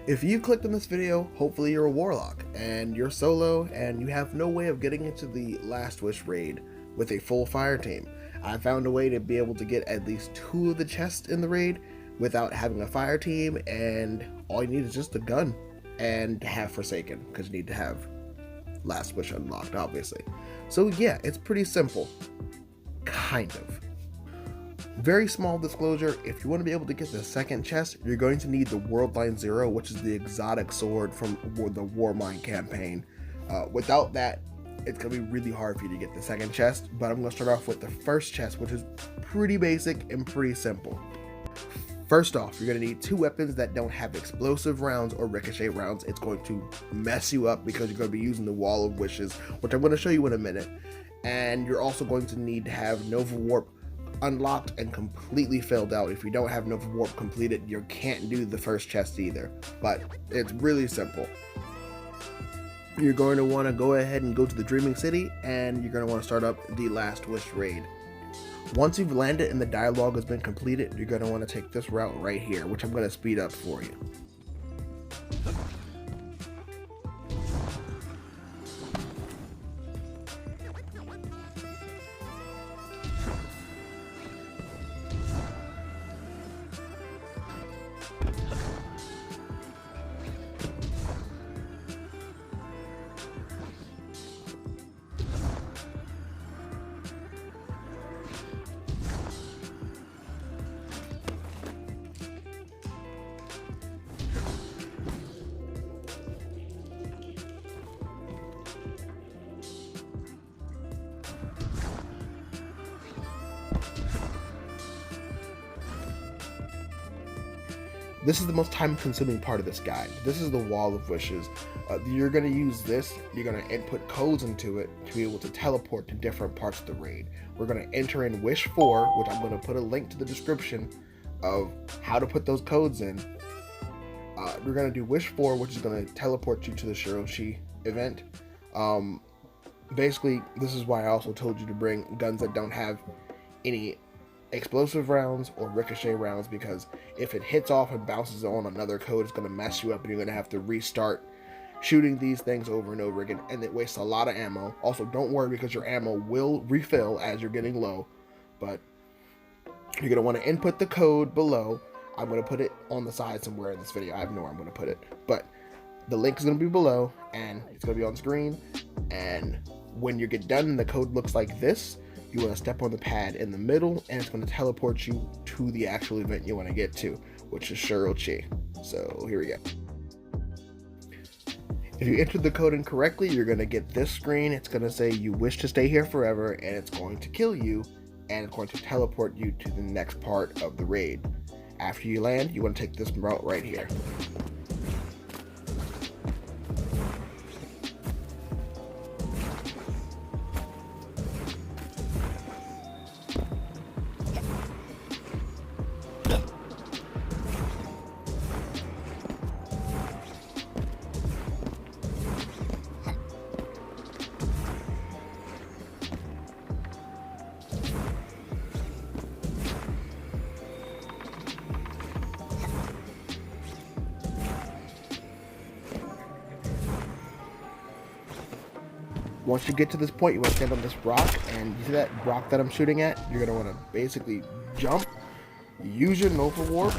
If you clicked on this video, hopefully you're a Warlock, and you're solo, and you have no way of getting into the Last Wish raid with a full fire team. I found a way to be able to get at least 2 of the chests in the raid without having a fire team, and all you need is just a gun and have Forsaken, because you need to have Last Wish unlocked, obviously. So yeah, it's pretty simple. Kind of. Very small disclosure, if you want to be able to get the second chest, you're going to need the Wordline Zero, which is the exotic sword from the Warmind campaign. Without that, it's going to be really hard for you to get the second chest, but I'm going to start off with the first chest, which is pretty basic and pretty simple. First off, you're going to need 2 weapons that don't have explosive rounds or ricochet rounds. It's going to mess you up because you're going to be using the Wall of Wishes, which I'm going to show you in a minute. And you're also going to need to have Nova Warp unlocked and completely filled out. If you don't have Nova Warp completed, you can't do the first chest either, but it's really simple. You're going to want to go ahead and go to the Dreaming City, and you're going to want to start up the Last Wish raid. Once you've landed and the dialogue has been completed, you're going to want to take this route right here, which I'm going to speed up for you. This is the most time-consuming part of this guide. This is the Wall of Wishes. You're going to use this, you're going to input codes into it to be able to teleport to different parts of the raid. We're going to enter in Wish 4, which I'm going to put a link to the description of how to put those codes in. We're going to do Wish 4, which is going to teleport you to the Shiroshi event. Basically, this is why I also told you to bring guns that don't have any explosive rounds or ricochet rounds, because if it hits off and bounces on another code, it's going to mess you up and you're going to have to restart shooting these things over and over again, and it wastes a lot of ammo. Also, don't worry, because your ammo will refill as you're getting low, but you're going to want to input the code below. I'm going to put it on the side somewhere in this video. I have no where I'm going to put it, but the link is going to be below and it's going to be on screen. And when you get done, the code looks like this. You want to step on the pad in the middle, and it's going to teleport you to the actual event you want to get to, which is Shiroshi. So here we go. If you entered the code incorrectly, you're going to get this screen. It's going to say you wish to stay here forever, and it's going to kill you, and it's going to teleport you to the next part of the raid. After you land, you want to take this route right here. Once you get to this point, you want to stand on this rock, and you see that rock that I'm shooting at? You're going to want to basically jump, use your Nova Warp,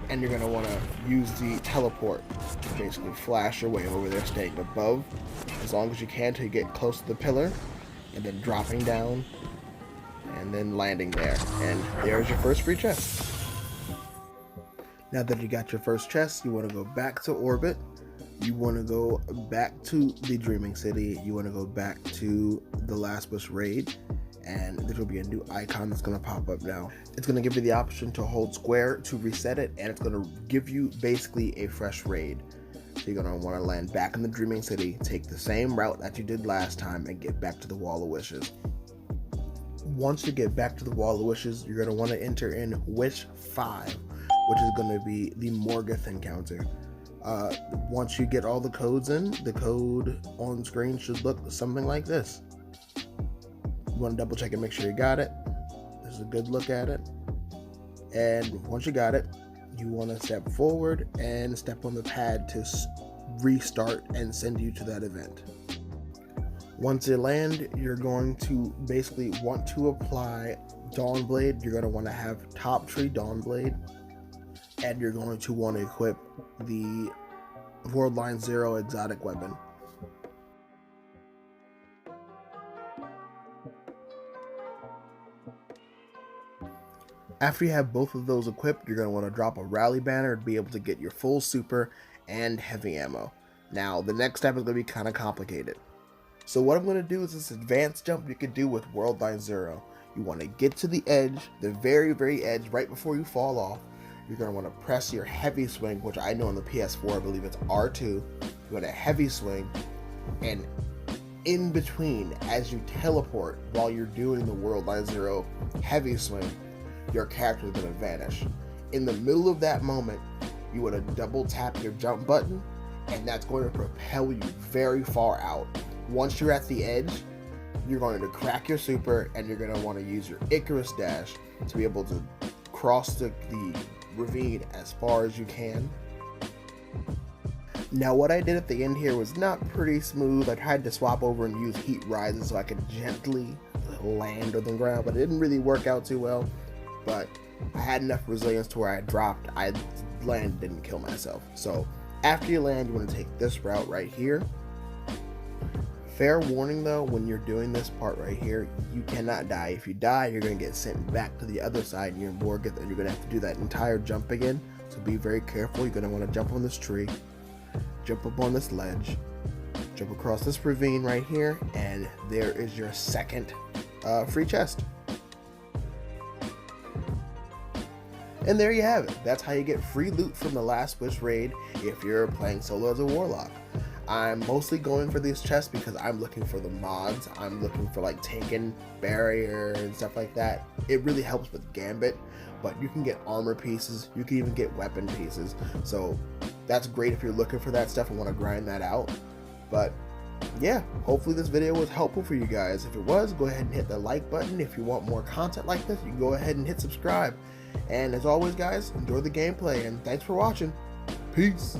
and you're going to want to use the teleport to basically flash your way over there, staying above as long as you can till you get close to the pillar, and then dropping down, and then landing there. And there's your first free chest. Now that you got your first chest, you want to go back to orbit. You want to go back to the Dreaming City. You want to go back to the Last Wish raid, and there will be a new icon that's going to pop up now. It's going to give you the option to hold square to reset it, and it's going to give you basically a fresh raid. So you're going to want to land back in the Dreaming City, take the same route that you did last time, and get back to the Wall of Wishes. Once you get back to the Wall of Wishes, you're going to want to enter in Wish 5, which is going to be the Morgoth encounter. Once you get all the codes in, the code on screen should look something like this. You want to double check and make sure you got it. This is a good look at it. And once you got it, you want to step forward and step on the pad to restart and send you to that event. Once you land, you're going to basically want to apply Dawnblade. You're going to want to have Top Tree Dawnblade, and you're going to want to equip the Wordline Zero exotic weapon. After you have both of those equipped, you're going to want to drop a rally banner to be able to get your full super and heavy ammo. Now, the next step is going to be kind of complicated. So what I'm going to do is this advanced jump you can do with Wordline Zero. You want to get to the edge, the very, very edge, right before you fall off. You're going to want to press your heavy swing, which I know on the PS4, I believe it's R2. You want a heavy swing, and in between, as you teleport while you're doing the Wordline Zero heavy swing, your character is going to vanish. In the middle of that moment, you want to double tap your jump button, and that's going to propel you very far out. Once you're at the edge, you're going to crack your super, and you're going to want to use your Icarus dash to be able to cross the ravine as far as you can. Now, what I did at the end here was not pretty smooth. I tried to swap over and use heat rises so I could gently land on the ground, but it didn't really work out too well. But I had enough resilience to where I dropped, I landed, didn't kill myself. So after you land, you want to take this route right here. Fair warning though, when you're doing this part right here, you cannot die. If you die, you're going to get sent back to the other side, and you're going to have to do that entire jump again. So be very careful. You're going to want to jump on this tree, jump up on this ledge, jump across this ravine right here, and there is your second free chest. And there you have it. That's how you get free loot from the Last Wish raid if you're playing solo as a Warlock. I'm mostly going for these chests because I'm looking for the mods. I'm looking for like tanking barrier and stuff like that. It really helps with Gambit, but you can get armor pieces. You can even get weapon pieces. So that's great if you're looking for that stuff and want to grind that out. But yeah, hopefully this video was helpful for you guys. If it was, go ahead and hit the like button. If you want more content like this, you can go ahead and hit subscribe. And as always guys, enjoy the gameplay, and thanks for watching. Peace.